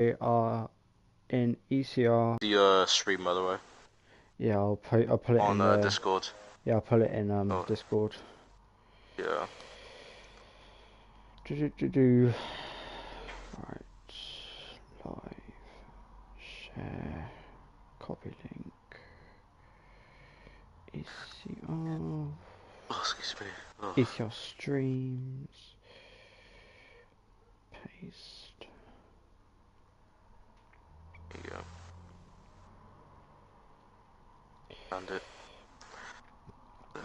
they are in ECR. The stream, by the way, Yeah, I'll put it in on the Discord. yeah I'll put it in Oh, Discord. yeah. Do. Right, live, share, copy link, ECR, Oh, excuse me. Oh, ECR streams, paste. there you go. Found it.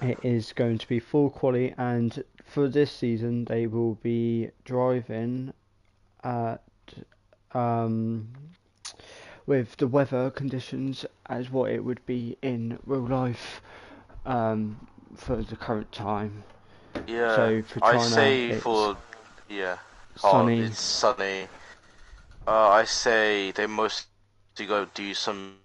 It is going to be full quality, and for this season they will be driving at um with the weather conditions as what it would be in real life for the current time. Yeah, So for I China say it's for yeah, hard. sunny. It's sunny. I say they mostly go do some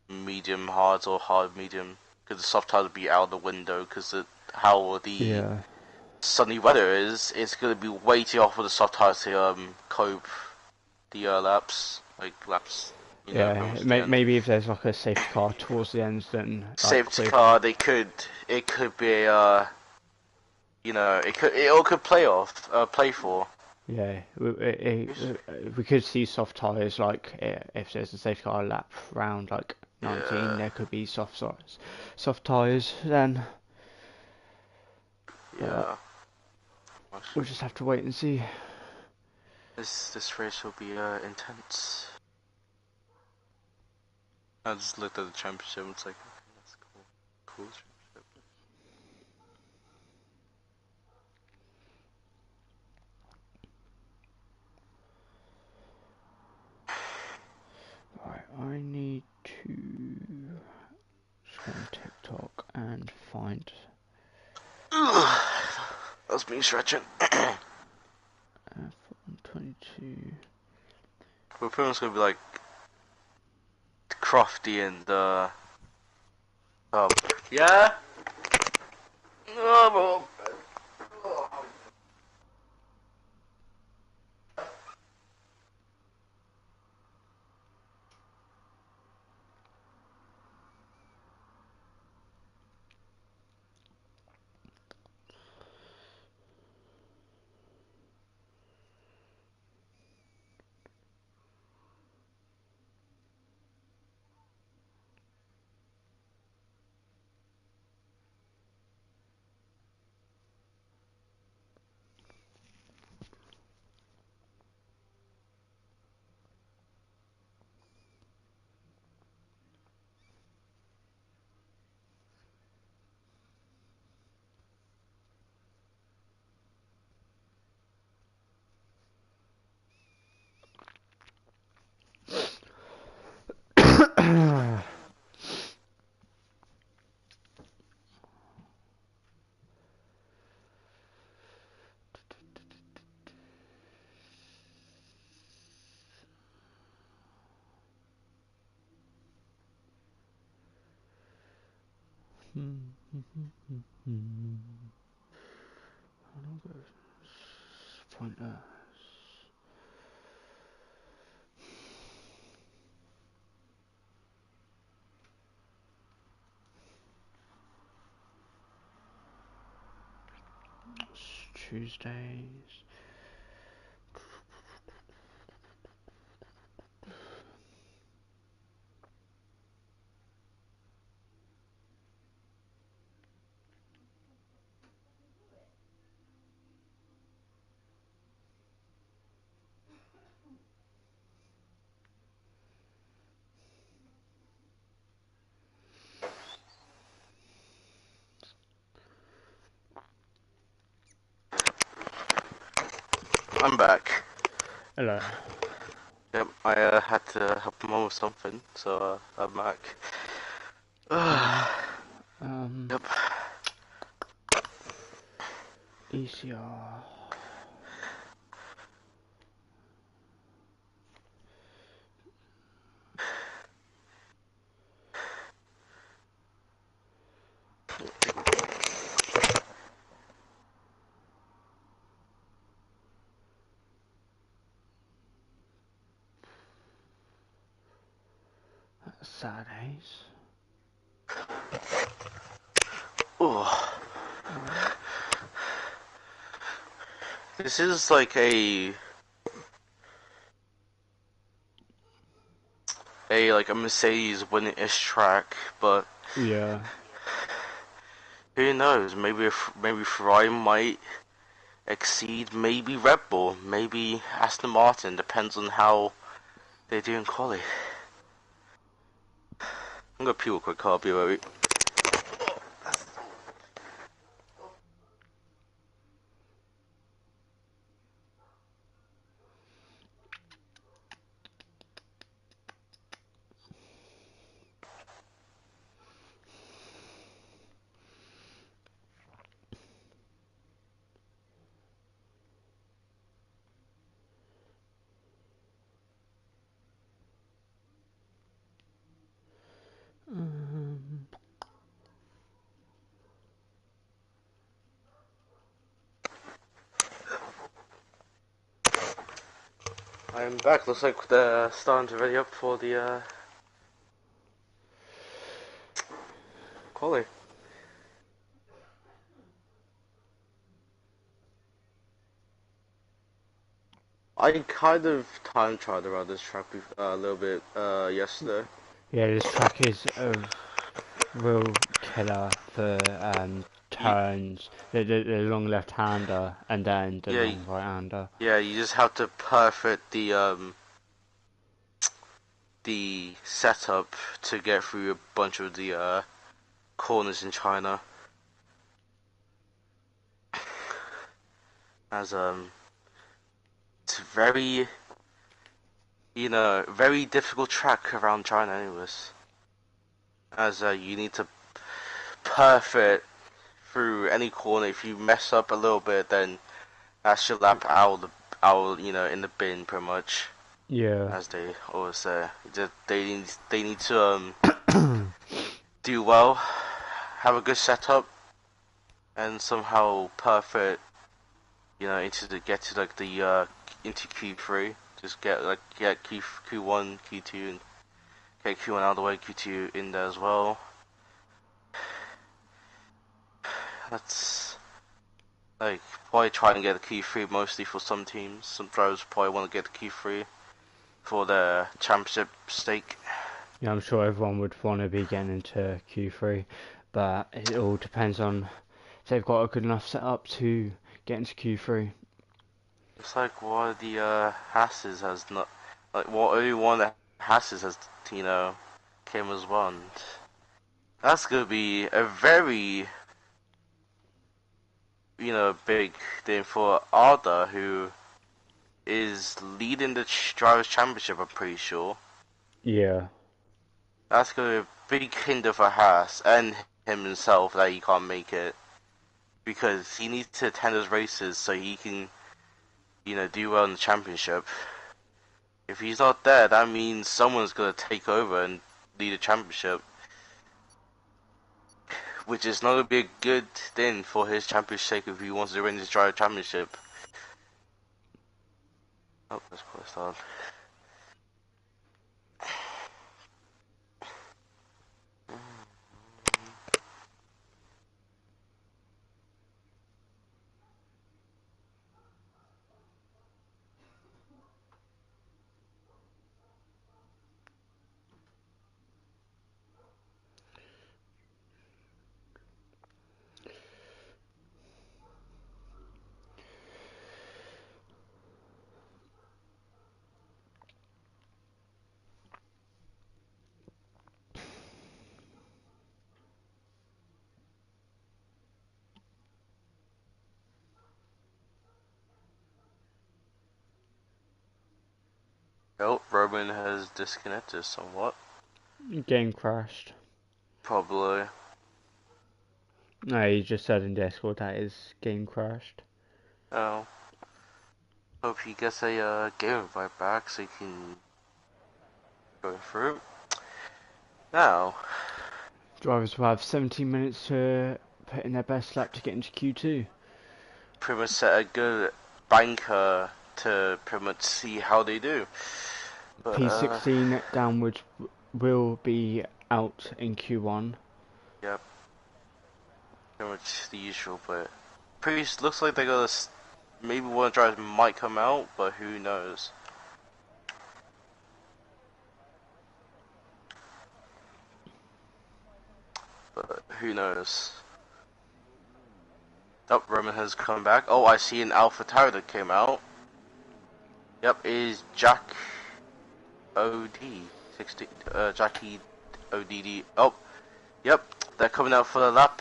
medium hard or hard medium because the soft hard would be out of the window because how the Yeah, sunny weather is, it's gonna be way too hot for the soft hard to cope the laps laps. You know, yeah. comes to the end. Maybe if there's like a safety car towards the end, then like Safety with car, it could be it all could play off play for. yeah, we could see soft tires like if there's a safety car lap round like 19, Yeah, there could be soft tires then. But yeah. we'll just have to wait and see. This race will be intense. I just looked at the championship. It's like, okay, that's cool, cool championship. Right, I need to just go on TikTok and find That's me stretching. F122. We're pretty much gonna be like Crofty and yeah. Oh, Pointer. Tuesdays. I'm back. Hello. Yep, I had to help mom with something, so I'm back. Yep. ECR. Saturdays. Oh, Right. this is like a Mercedes winning-ish track, but Yeah. who knows? Maybe Ferrari might exceed maybe Red Bull, maybe Aston Martin. Depends on how they do in quali. I'm gonna peel a quick copy, baby. Um, I'm back. Looks like they're starting to ready up for the quali. I kind of time tried around this track a little bit yesterday. yeah, this track is a real killer for You, turns. The long left-hander and then the yeah, long right-hander. yeah. You just have to perfect the setup to get through a bunch of the corners in China. As it's very very difficult track around China, anyways. As you need to perfect through any corner. If you mess up a little bit, then that's your lap out, in the bin, pretty much, Yeah. as they always say. They need to do well, have a good setup, and somehow perfect, get to like the into Q3. Just get Q1, Q2, and get Q1 out of the way, Q2 in there as well. That's like probably try and get a Q3 mostly for some teams. Some drivers probably want to get the Q3 for their championship stake. Yeah, I'm sure everyone would want to be getting into Q3, but it all depends on if they've got a good enough setup to get into Q3. It's like why the Hasses has not like what only one that Hasses has came as one. That's gonna be a very big thing for Arda, who is leading the drivers championship. I'm pretty sure Yeah, that's gonna be a big hinder for Haas and him himself that he can't make it because he needs to attend those races so he can do well in the championship. If he's not there, that means someone's gonna take over and lead the championship, which is not gonna be a good thing for his championship if he wants to win his driver championship. Oh, let's put this on. Oh, Roman has disconnected somewhat. game crashed. Probably. No, he just said in Discord that his game crashed. Oh, hope he gets a game invite back so he can go through. Now, Drivers will have 17 minutes to put in their best lap to get into Q2. pretty much set a good banker to pretty much see how they do. But P16 downwards will be out in Q1. Yep. Pretty much the usual, but looks like they're gonna maybe one of the drivers might come out, but who knows? But who knows? Oh, Roman has come back. Oh, I see an Alpha Tower that came out. Yep, it is Jack OD 60. Jackie ODD. Oh, yep, they're coming out for the lap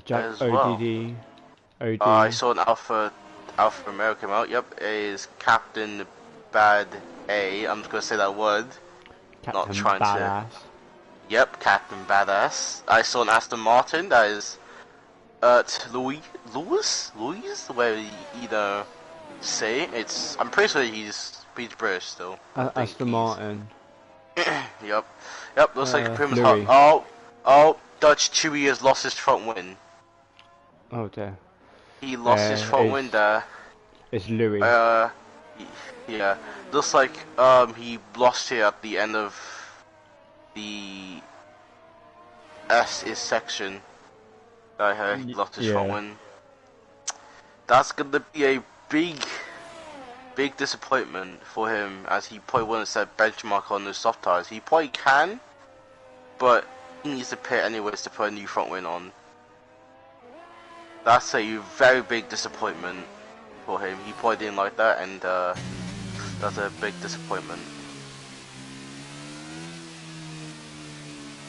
Jack as well. ODD. I saw an Alpha Romeo come out. Yep, it is Captain Bad A. I'm just gonna say that word. Captain Not trying Badass. to. Yep, Captain Badass. I saw an Aston Martin that is Louis, the way you know say it. It's. I'm pretty sure he's British still. Aston Martin. Yep, looks like pretty much Louis. oh, Dutch Chewy has lost his front wing. Oh dear. He lost his front wing there. It's Louis. Yeah. Looks like he lost here at the end of the S section. He lost his front wing. That's gonna be a big disappointment for him, as he probably wouldn't set benchmark on the soft tires. He probably can, but he needs to pit anyways to put a new front wing on. That's a very big disappointment for him. He probably didn't like that, and that's a big disappointment.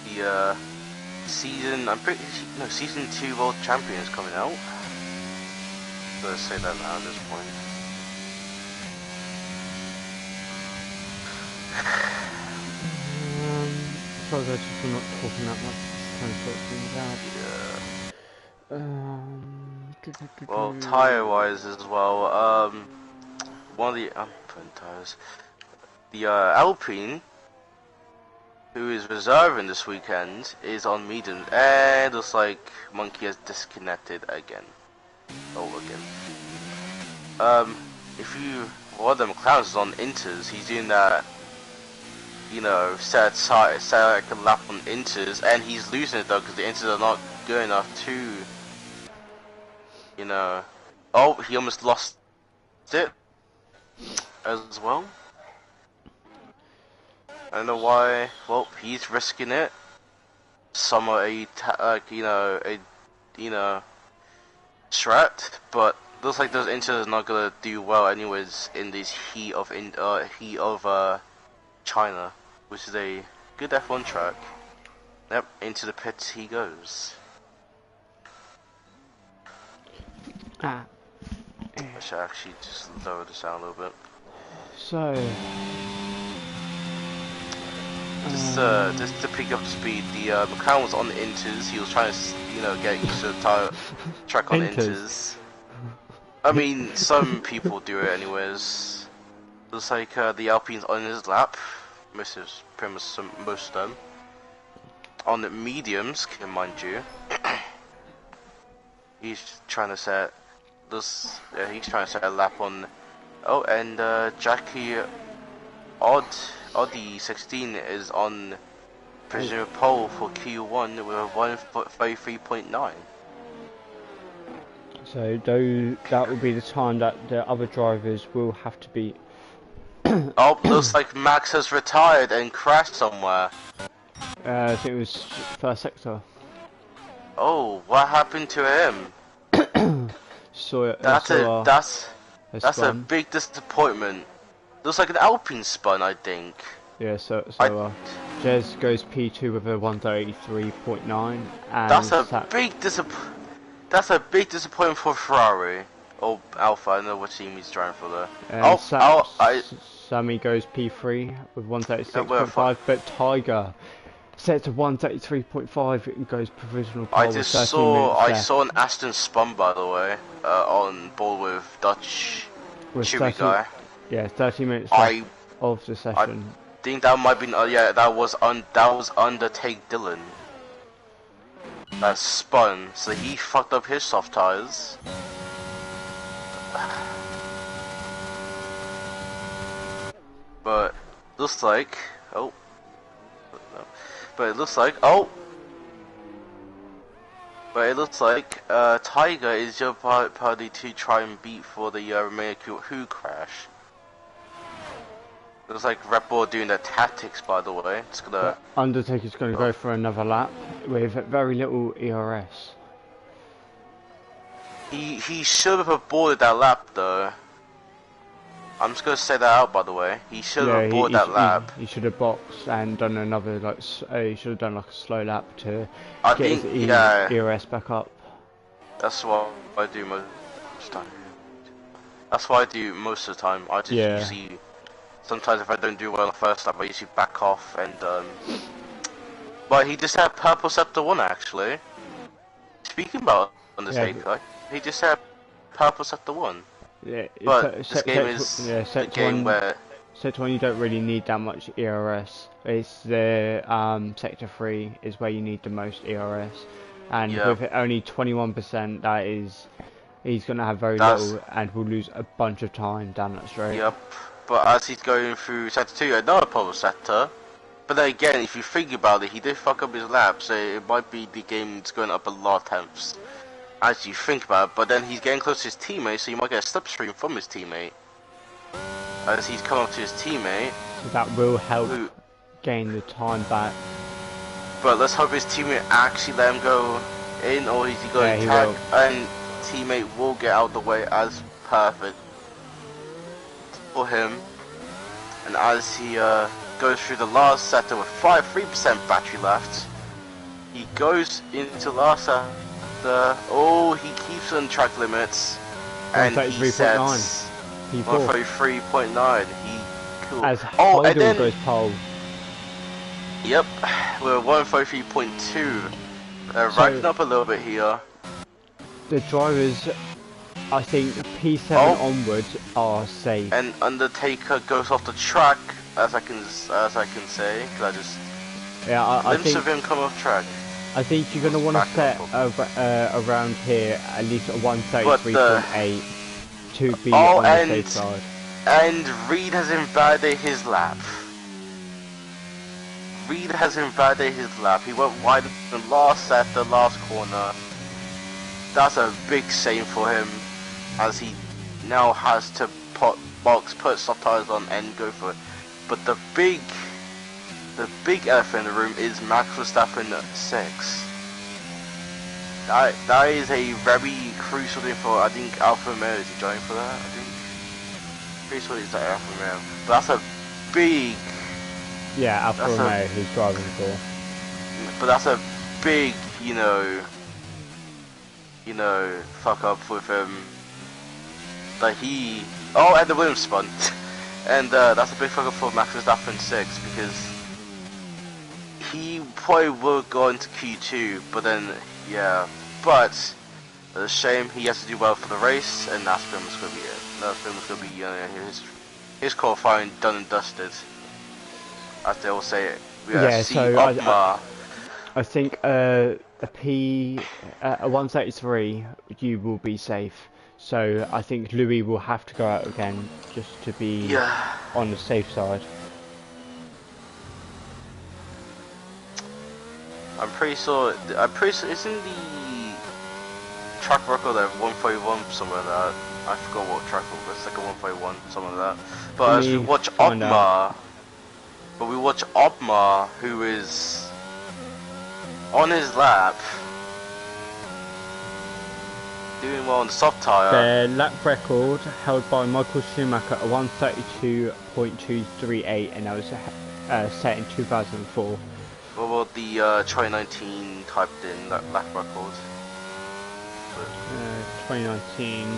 The season 2 world champion is coming out. Let's say that now at this point. Apologize for not talking that much. Trying to sort things out. Well, tire-wise as well. One of the tires. The Alpine, who is reserving this weekend, is on medium, and looks like Monkey has disconnected again. If one of them clowns is on inters, he's doing that, set like a lap on inters, and he's losing it though because the inters are not good enough to, oh, he almost lost it as well. I don't know why. Well, he's risking it. Some are strat, but looks like those inters are not gonna do well anyways in this heat of China, which is a good F1 track. Yep, into the pits he goes. I should actually just lower the sound a little bit. So, just to pick up speed, the McLaren was on the inters. He was trying to, get used to the tire track on inters. I mean, some people do it anyways. Looks like the Alpine's on his lap. Pretty much most of them. On the mediums, mind you. He's trying to set this. He's trying to set a lap on. Oh, and Jackie Audi 16 is on presumed pole for Q1 with a 1:33.9. So that will be the time that the other drivers will have to be. Oh, looks like Max has retired and crashed somewhere. I think it was first sector. Oh, what happened to him? That's a big disappointment. Looks like an Alpine spun, I think. Yeah, Jez goes P2 with a 1:33.9, and that's a big disappointment for Ferrari. Or Alpha, I don't know what team he's trying for there. And Sammy goes P3 with 1:36.5, but Tiger set to 1:33.5 and goes provisional pole. I saw an Aston spun, by the way, on board with Dutch Chewy guy. Yeah, 30 minutes left of the session. I think that might be that was Undertake Dylan. That spun, so he fucked up his soft tires. But looks like No. But it looks like Tiger is your party to try and beat for the remaining Who crash. Looks like Red Bull doing their tactics, by the way. It's gonna. But Undertaker's going to go for another lap with very little ERS. He should have aborted that lap though. I'm just gonna say that out, by the way. He should have aborted that lap. He should have boxed and done another he should have done like a slow lap to get his ERS back up. That's what I do most of the time. That's what I do most of the time. I just usually, sometimes if I don't do well the first lap, I usually back off and But he just had Purple Scepter 1 actually. Speaking about Undertaker, he just had Purple Scepter 1. Yeah, but this game is a game where Sector 1 you don't really need that much ERS. It's the Sector 3 is where you need the most ERS, and with only 21%, that is, he's gonna have very little and will lose a bunch of time down that straight. Yep, but as he's going through Sector 2, another Purple Sector. But then again, if you think about it, he did fuck up his lap, so it might be the game's going up a lot of temps. As you think about it, but then he's getting close to his teammate, so you might get a slipstream from his teammate. As he's come up to his teammate. So that will help gain the time back. But let's hope his teammate actually let him go in, or is he going to tag? And teammate will get out of the way as perfect for him. And as he goes through the last sector with 3% battery left, he goes into last sector. He keeps on track limits, and he sets 133.9. Cool. As and then goes pole. Yep, we're 133.2. Racking up a little bit here. The drivers, I think P7 onwards are safe. And Undertaker goes off the track, as I can say, because I just glimpse of him come off track. I think you're going to want to set around here at least a 133.8 to be on the safe side. And Reed has invalidated his lap. He went wide in the last set, the last corner. That's a big save for him, as he now has to put soft tires on and go for it. But the big elephant in the room is Max Verstappen 6. That is a very crucial thing for, I think, Alfa Romeo is driving for that, I think. Pretty sure it's like Alfa Romeo. But that's a big... Yeah, Alfa Romeo he's driving for. But that's a big, fuck up with him. Like he... and the Williams spun. And that's a big fuck up for Max Verstappen 6, because he probably will go into Q2, but then, but it's a shame he has to do well for the race, and that's pretty much going to be it. That's pretty much going to be his qualifying done and dusted, as they all say it. So I think a 133 you will be safe. So I think Louis will have to go out again just to be on the safe side. I'm pretty sure isn't the track record at 141 somewhere like that? I forgot what track record, it's like a 141, something like that. But as we watch Otmar, who is on his lap, doing well on the soft tyre. Their lap record held by Michael Schumacher at 132.238, and that was set in 2004. What about the 2019 typed in lap record? 2019. I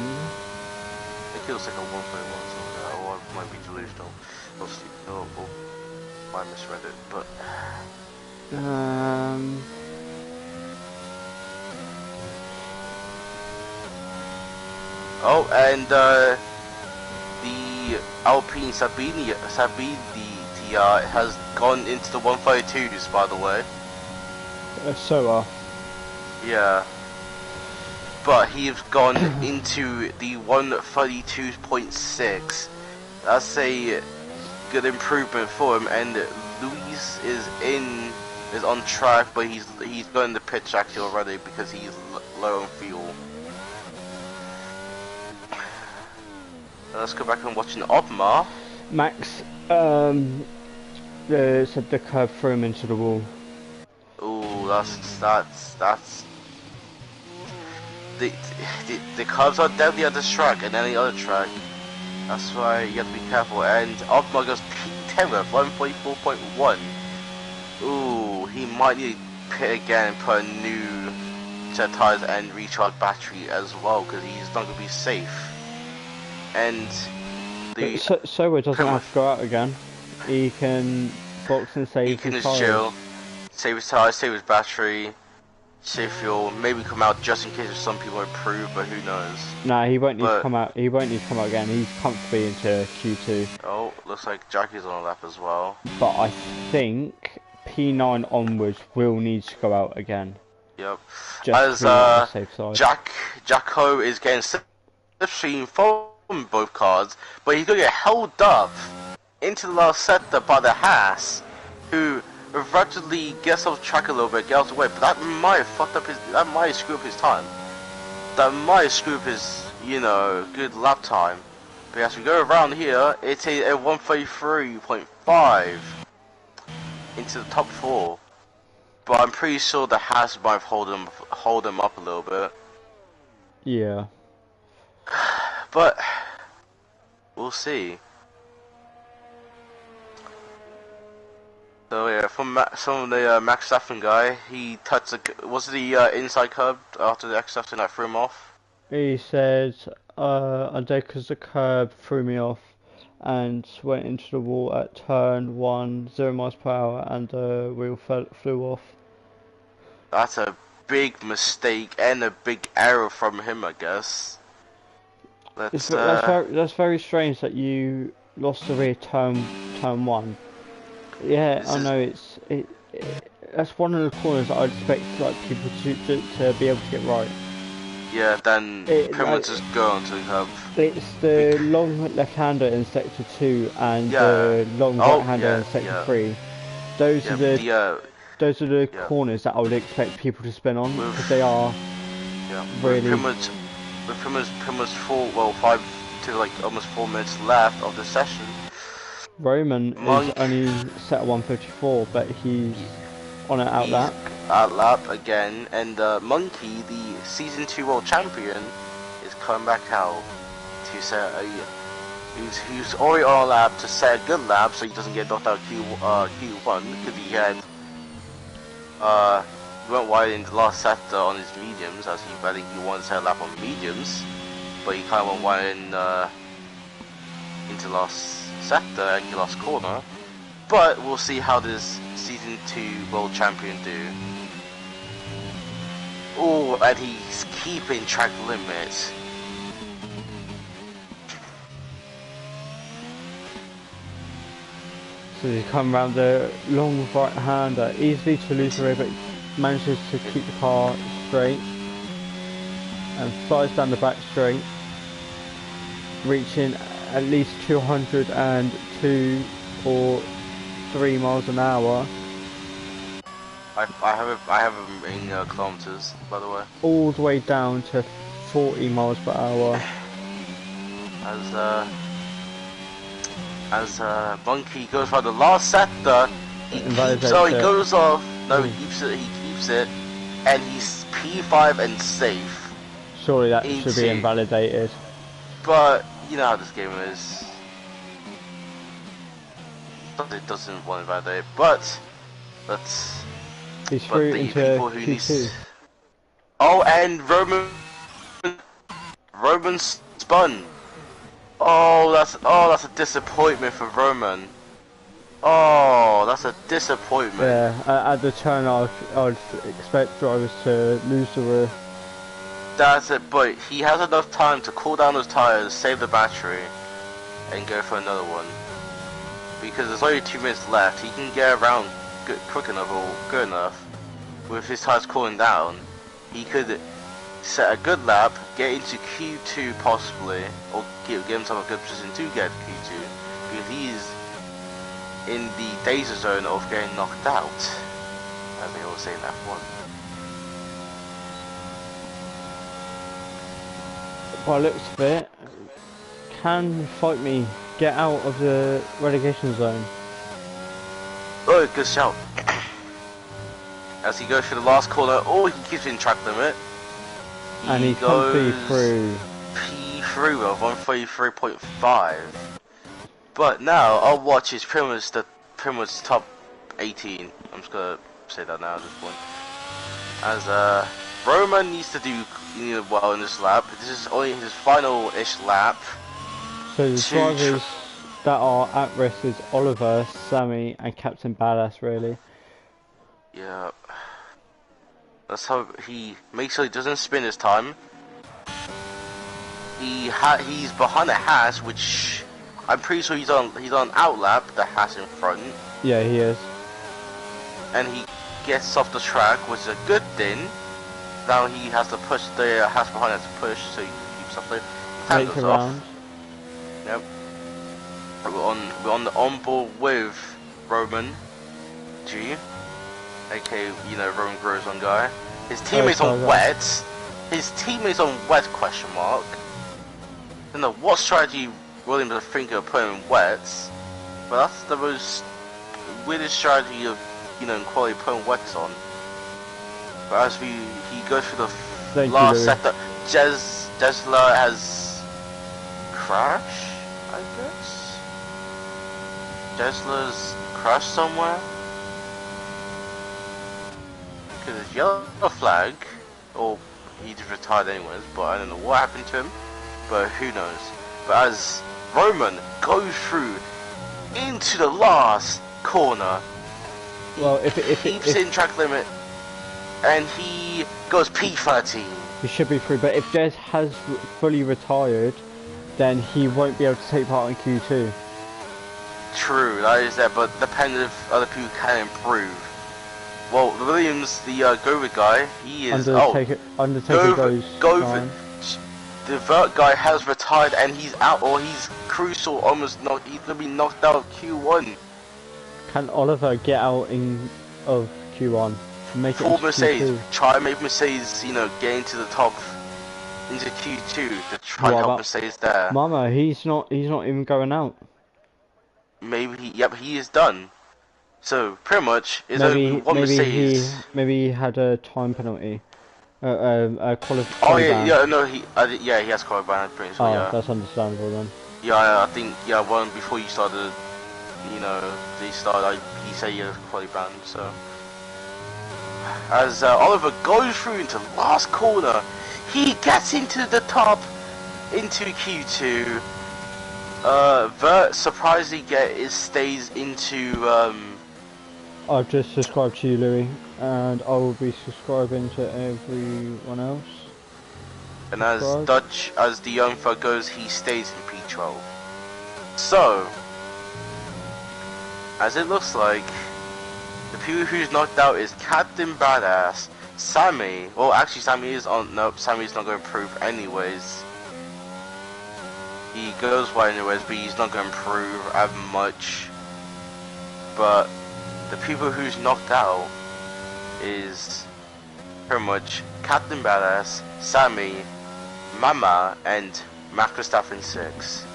think it was like a 141 something, or I might be delusional. Obviously, I misread it, but. And the Alpine Sabini TR has gone into the 132s, by the way. Yeah. But he's gone into the 132.6. That's a good improvement for him, and Louis is on track, but he's going to pitch actually already because he's low on fuel. Let's go back and watch an Opma. Max said the curb threw him into the wall. Ooh, that's the curves are deadly at this track and any other track. That's why you have to be careful. And Opma goes P10 with 144.1. Ooh, he might need to pit again and put a new set of tires and recharge battery as well because he's not going to be safe. And the Sowa doesn't have to go out again. He can box and save he can his just tires. chill, save his tires, save his battery, save fuel. Maybe come out just in case if some people improve, but who knows? Nah, he won't need to come out. He won't need to come out again. He's comfortably into Q2. Oh, looks like Jackie's on a lap as well. But I think P9 onwards will need to go out again. Yep. Just to be on the safe side. Jacko is getting slipstream from both cars, but he's gonna get held up into the last sector by the Haas, who rapidly gets off track a little bit, gets out of the way. But that might have fucked up that might screw up his time. That might screw up his, good lap time. But as we go around here, it's a 133.5 into the top 4. But I'm pretty sure the Haas might have hold him up a little bit. Yeah. But we'll see. So yeah, from the Max Verstappen guy, he touched the inside curb after the X and that threw him off. He said, I did because the curb threw me off and went into the wall at turn 1, 0 miles per hour, and the wheel flew off. That's a big mistake and a big error from him, I guess. That's very strange that you lost the rear turn 1. Yeah, I know that's one of the corners that I'd expect people to be able to get right. Yeah, then pretty much just go onto the curb. It's the long left-hander in sector 2 and the long right-hander in sector 3. Those are the corners that I would expect people to spin on because they are really. With pretty much 5 to almost 4 minutes left of the session. Roman is only set at 154, but he's on an out lap. Out lap again, and Monkey, the season 2 world champion, is coming back out to set he's already on a lap to set a good lap, so he doesn't get knocked out Q1 because he had he went wide in the last sector on his mediums, as I think he wanted to set a lap on mediums, but he kind of went wide into last sector and he lost corner. But we'll see how this season 2 world champion do. Oh, and he's keeping track limits. So he come around the long right-hander, easily to lose the rear, but manages to keep the car straight and flies down the back straight, reaching at least 202 or 3 miles an hour. I have him in kilometers, by the way. All the way down to 40 miles per hour. As Monkey goes for the last sector, he goes off. No, he keeps it, and he's P5 and safe. Surely that should be invalidated. But you know how this game is. It doesn't want to invalidate, but he's through into Q2. Oh, and Roman spun. Oh, that's a disappointment for Roman. Oh, that's a disappointment. Yeah, at the turn I'd expect drivers to lose the rear. That's it, but he has enough time to cool down his tires, save the battery, and go for another one. Because there's only 2 minutes left, he can get around quick enough or good enough. With his tires cooling down, he could set a good lap, get into Q2 possibly, or give himself a good position to get Q2, because in the danger zone of getting knocked out, as they all say in F1. By the looks of it, can Fight Me get out of the relegation zone? Oh, good shout. As he goes through the last corner, oh, he keeps in track limit. And he comfy through. P3 of 133.5. But now our watch is pretty much top 18. I'm just gonna say that now at this point. As Roman needs to do well in this lap. This is only his final-ish lap. So the drivers that are at risk is Oliver, Sammy, and Captain Badass, really. Yeah. Let's hope he makes sure he doesn't spin this time. He's behind the Haas, which I'm pretty sure he's on outlap, the Haas in front. Yeah, he is. And he gets off the track, which is a good thing. Now he has to push the Haas behind to push, so he keeps up there. Takes around. Yep. We're on the onboard with Roman G, aka Roman Grosjean guy. His teammates on wet. His teammates on wet ? I don't know what strategy Williams are thinking of putting in wets, but that's the most weirdest strategy of in quality putting wets on. But as he goes through the last sector, Jesla has crashed, I guess. Jesla's crashed somewhere. Because it's yellow flag, or he just retired anyways, but I don't know what happened to him, but who knows. But as Roman goes through into the last corner, well, if keeps in track limit, and he goes P13. He should be through, but if Jez has fully retired, then he won't be able to take part in Q2. True, that is that, but depends if other people can improve. Well, the Williams, the Govid guy, he is Undertaker goes. The Vert guy has retired and he's out, or he's crucial, he's gonna be knocked out of Q1. Can Oliver get out of Q1? Make it into Mercedes, Q2. try and make Mercedes, get into the top, into Q2 to try and help Mercedes there. Mama, he's not even going out. Maybe he is done. So pretty much, it's only one Mercedes. Maybe he had a time penalty. Qualifying. Oh he has qualifying. Pretty sure. Yeah. That's understandable then. Yeah, I think one before you started, he said he has qualifying. So as Oliver goes through into the last corner, he gets into the top, into Q2. Vert surprisingly stays into I've just subscribed to you, Louis, and I will be subscribing to everyone else. And as Dutch, as the young fuck goes, he stays in P12. So, as it looks like, the people who's knocked out is Captain Badass, Sammy. Well, actually, Sammy is on. Nope, Sammy's not going to improve anyways. He goes well anyways, but he's not going to improve as much. But the people who's knocked out is pretty much Captain Badass, Sammy, Mama, and Max Verstappen 6.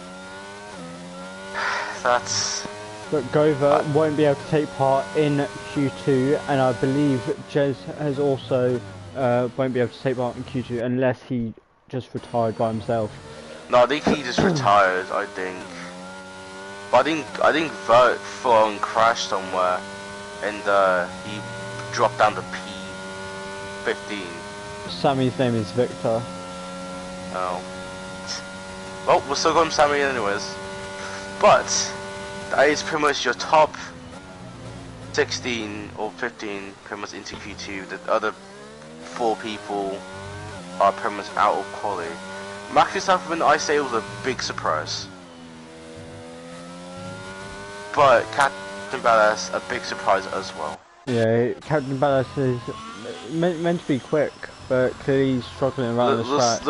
That's... But Gover won't be able to take part in Q2, and I believe Jez has also won't be able to take part in Q2 unless he just retired by himself. No, I think he just retired, I think. But I think Vert full on crashed somewhere, and he dropped down to P15. Sammy's name is Victor. Oh. Well, we're still going Sammy anyways. But that is pretty much your top 16 or 15 pretty much into Q2. The other 4 people are pretty much out of quality. Max Verstappen, I say, was a big surprise. But Captain Badass, a big surprise as well. Yeah, Captain Badass is meant to be quick, but clearly he's struggling around this track.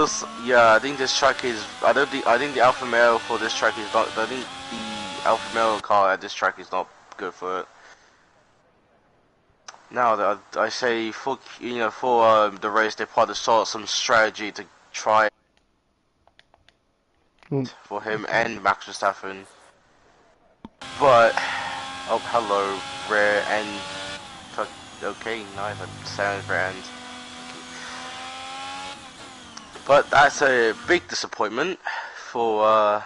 Yeah, I think this track is. I think the Alfa Romeo for this track is not. I think the Alfa Romeo car at this track is not good for it. Now that I say for for the race, they probably saw some strategy to try for him and Max Verstappen. But oh, hello, rare and okay, nice. Sounds rare and. But that's a big disappointment for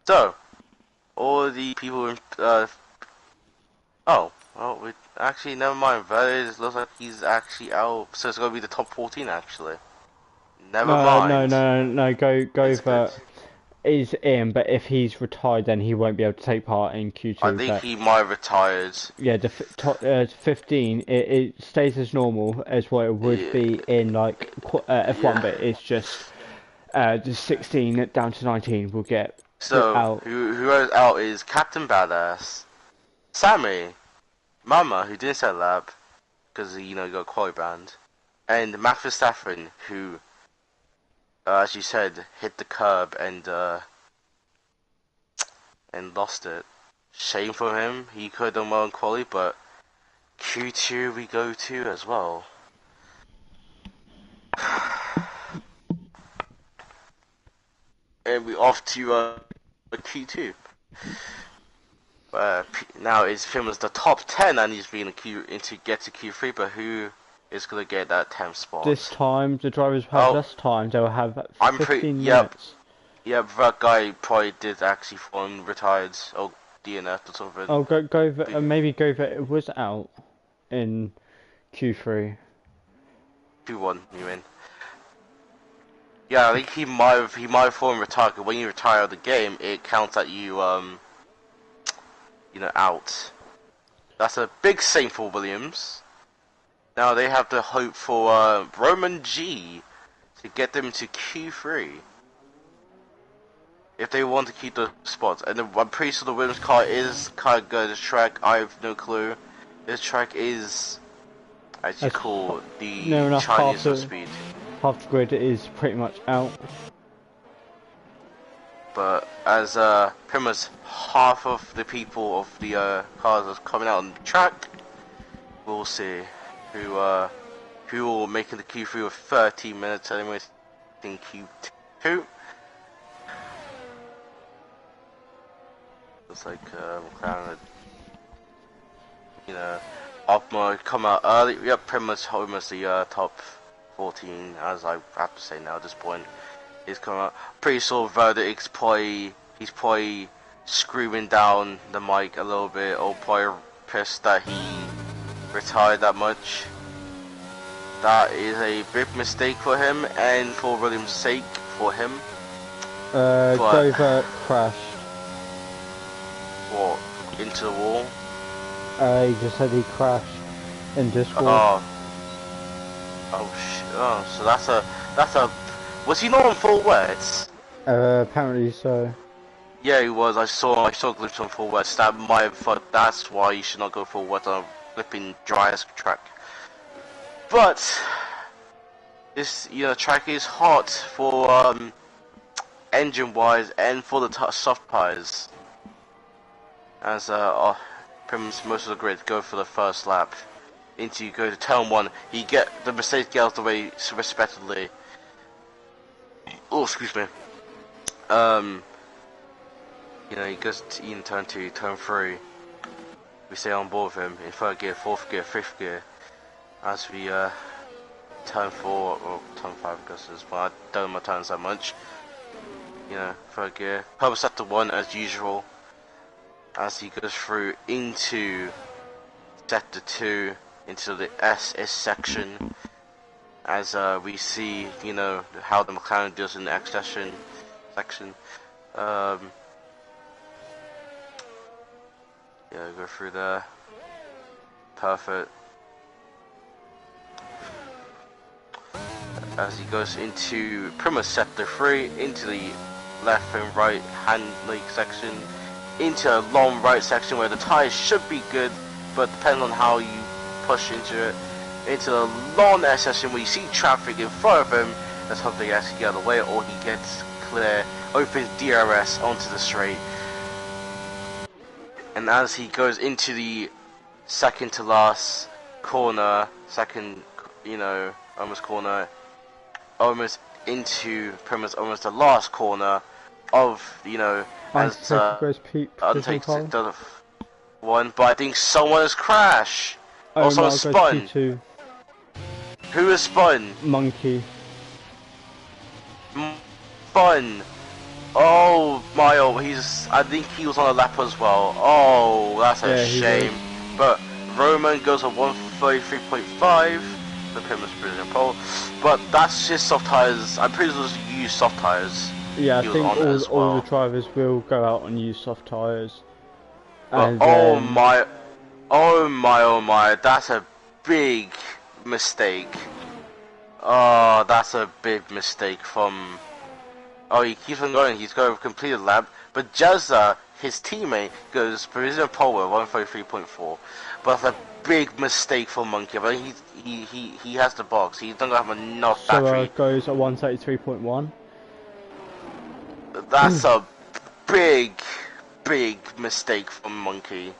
so all the people in oh well actually never mind. It looks like he's actually out, so it's gonna be the top 14 actually. Never mind. No. Go It's good. for is in, but if he's retired, then he won't be able to take part in I Q2. think But he might have retired. yeah, the 15 it stays as normal as what it would Yeah, be in like F1, yeah. but it's just the 16 down to 19 will get put So out. who is out is Captain Badass, Sammy, Mama who didn't set a lap because he got quali banned, and Max Verstappen who, as you said, hit the curb and lost it. Shame for him. He could have done well in quali, but Q2 we go to as well. And we off to Q2. Now it's him as the top 10 and he's been into get to Q3, but who is gonna get that 10th spot? This time the drivers will have less time. They'll have 15 minutes. Yep, that guy probably did actually fall and retired or DNF or something. Oh, maybe Gova was out in Q3. Q1, you mean? Yeah, I think he might have fallen retired. Cause when you retire the game, it counts that you out. That's a big shame for Williams. Now they have to hope for Roman G to get them to Q3 if they want to keep the spots. And I'm pretty sure the Williams car is kind of good. This track, I have no clue. This track is actually called the Chinese speed. Half the grid is pretty much out. But as pretty much half of the people of the cars are coming out on the track, we'll see who will make it to Q3 with 30 minutes anyways in Q2. Looks like McLaren, Optima come out early. Yep, pretty much almost the top 14, as I have to say now at this point. He's come out. Pretty sure Verdict's he's probably screaming down the mic a little bit, or probably pissed that he retired that much. That is a big mistake for him, and for Williams' sake, for him. Dover crashed. What? Into the wall? He just said he crashed in Discord. So that's a. Was he not on full wets? Apparently so. Yeah, he was. I saw a glimpse on full wets. That might have thought that's why you should not go full wet on a flipping dry ass track. But this track is hot for engine wise and for the soft tires. As pretty much most of the grid go for the first lap. Into you go to turn 1, you get the Mercedes get out of the way respectively. Oh, excuse me. He goes in turn 2, turn 3. We stay on board with him in 3rd gear, 4th gear, 5th gear. As we turn 4 or turn 5 I guess is, but I don't know my turns that much. 3rd gear. Purple sector 1 as usual. As he goes through into sector 2, into the SS section, as we see, how the McLaren does in the X section. Go through there. Perfect. As he goes into pretty much sector 3, into the left and right hand leg section, into a long right section where the tires should be good, but depending on how you push into it, into the long S section where you see traffic in front of him. Let's hope they actually get out of the way, or he gets clear, opens DRS onto the straight, and as he goes into the second to last corner, almost corner, almost into pretty much almost the last corner of, as Undertaker goes peak position Undertaker pole. does one, but I think someone has crashed. Or someone Omar goes spun. P2. Who has spun? Monkey. Spun. Oh my! Oh, I think he was on a lap as well. Oh, that's a shame. But Roman goes on 133.5. The Primus Prison pole. But that's just soft tires. I'm pretty sure he used soft tires. Yeah, I think all the drivers will go out and use soft tires. But oh my, that's a big mistake. Oh, that's a big mistake from... Oh, he keeps on going, he's going to complete a lap. But Jazza, his teammate, goes Parisian pole at 133.4. But that's a big mistake for Monkey. But he has the box, he doesn't have enough battery. So goes at 133.1. That's a big mistake from Monkey.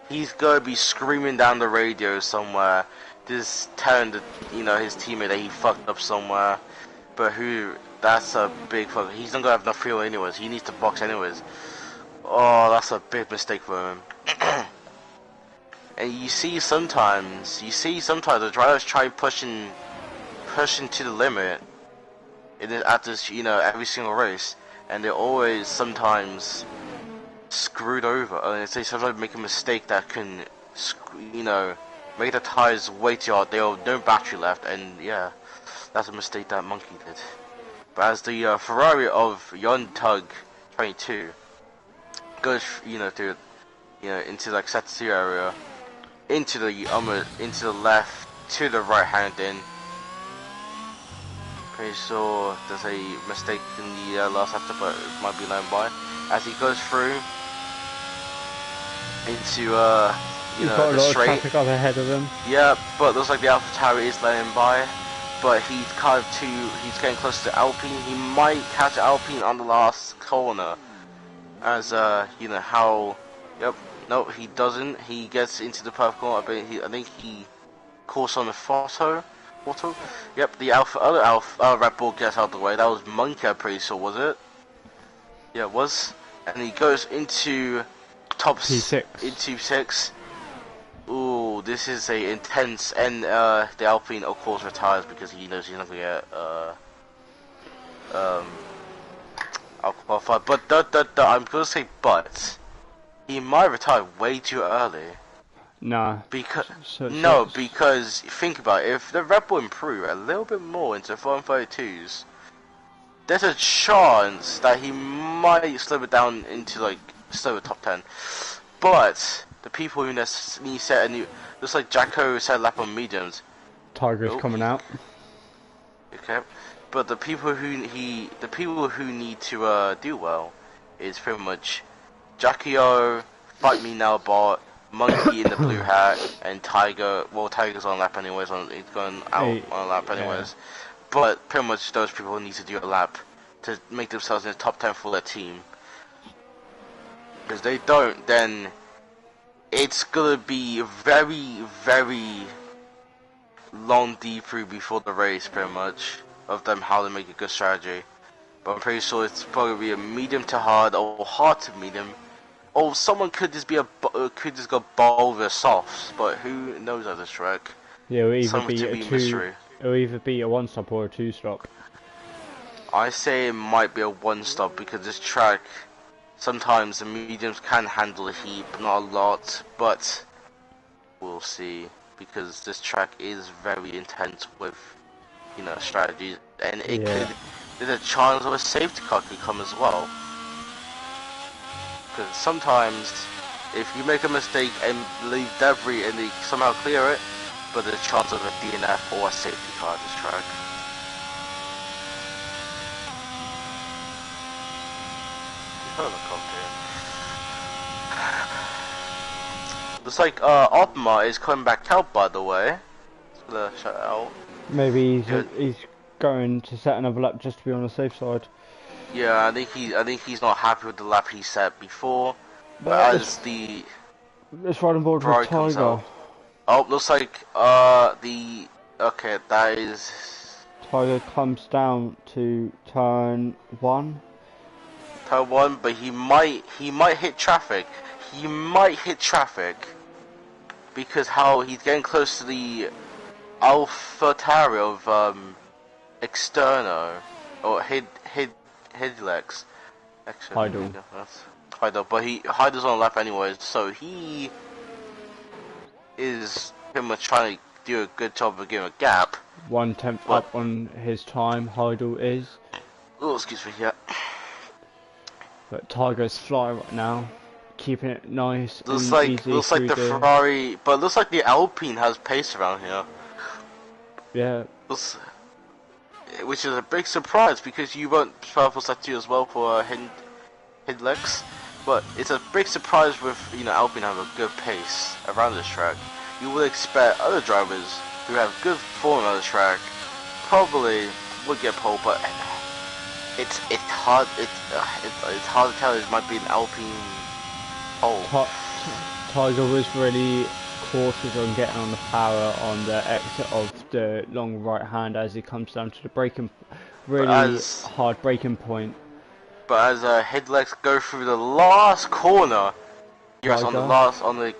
He's gonna be screaming down the radio somewhere, just telling his teammate that he fucked up somewhere. But that's a big fuck. He's not gonna have enough fuel anyways. He needs to box anyways. Oh, that's a big mistake for him. And you see sometimes the drivers try pushing to the limit at this, every single race, and they're always sometimes screwed over. And they sometimes make a mistake that can, make the tires way too hard. They have no battery left, and yeah, that's a mistake that Monkey did. But as the Ferrari of Yon Tug 22 goes, through, into like set 2 area, into the left, to the right hand in. Pretty sure there's a mistake in the last sector, but it might be known by. As he goes through into He's got a lot of traffic up ahead of him. Yeah, but looks like the Alpha Tower is letting him by. But he's getting close to Alpine. He might catch Alpine on the last corner. As no, he doesn't. He gets into the perfect corner. I think he calls on the photo. Yep, the other Red Bull gets out of the way. That was Monkey, I'm pretty sure, was it? Yeah, it was. And he goes into top P6. Into 6. Ooh, this is a intense, and the Alpine of course retires because he knows he's not gonna get out qualified. But I'm gonna say he might retire way too early. Nah. Because think about it, if the Red Bull improve a little bit more into 432s, there's a chance that he might slow it down into like slower top 10. But the people who need set a new, just like Jacko set a lap on mediums. Tiger's coming out. Okay, but the people who need to do well is pretty much Jackie O, Fight Me Now Bot, Monkey in the blue hat, and Tiger. Well, Tiger's on a lap anyways. He's going out on a lap anyways. Yeah. But pretty much those people need to do a lap to make themselves in the top 10 for their team. Because they don't, then it's gonna be very, very long deep through before the race, pretty much, of them how to make a good strategy. But I'm pretty sure it's probably a medium to hard or hard to medium. Or someone could just go bold with softs, but who knows at this track? Yeah, it'll either be a 1-stop or a 2-stop. I say it might be a 1-stop because this track, sometimes the mediums can handle the heat, but not a lot. But we'll see, because this track is very intense with, strategies, and there's a chance of a safety car could come as well. Because sometimes, if you make a mistake and leave debris and they somehow clear it, but there's a chance of a DNF or a safety car at this track. Looks like Optima is coming back out, by the way. Just gonna shout out. Maybe he's going to set another lap just to be on the safe side. Yeah, I think he's not happy with the lap he set before. But as the Let's ride on board with Ferrari comes Tiger. out. Oh, looks like okay, that is Tiger comes down to turn 1. turn one, but he might hit traffic. He might hit traffic because how he's getting close to the AlphaTauri of Externo or Hidlex. Heidel. Heidel, but Heidel's on the left anyways, so he is pretty much trying to do a good job of giving a gap. 1/10 What? up on his time, Heidel is. Oh, excuse me, yeah. But Tiger's flying right now, keeping it nice Looks and like easy looks like through the Ferrari, but looks like the Alpine has pace around here. Yeah, Which is a big surprise because you won't purple set 2 as well for Hidlex, but it's a big surprise with Alpine have a good pace around this track. You would expect other drivers who have good form on the track probably would get pole, but it's hard it's hard to tell. It might be an Alpine pole. Tiger was really cautious on getting on the power on the exit of the long right hand as he comes down to the really hard braking point. But as Hidlex go through the last corner, yes, on Tiger? the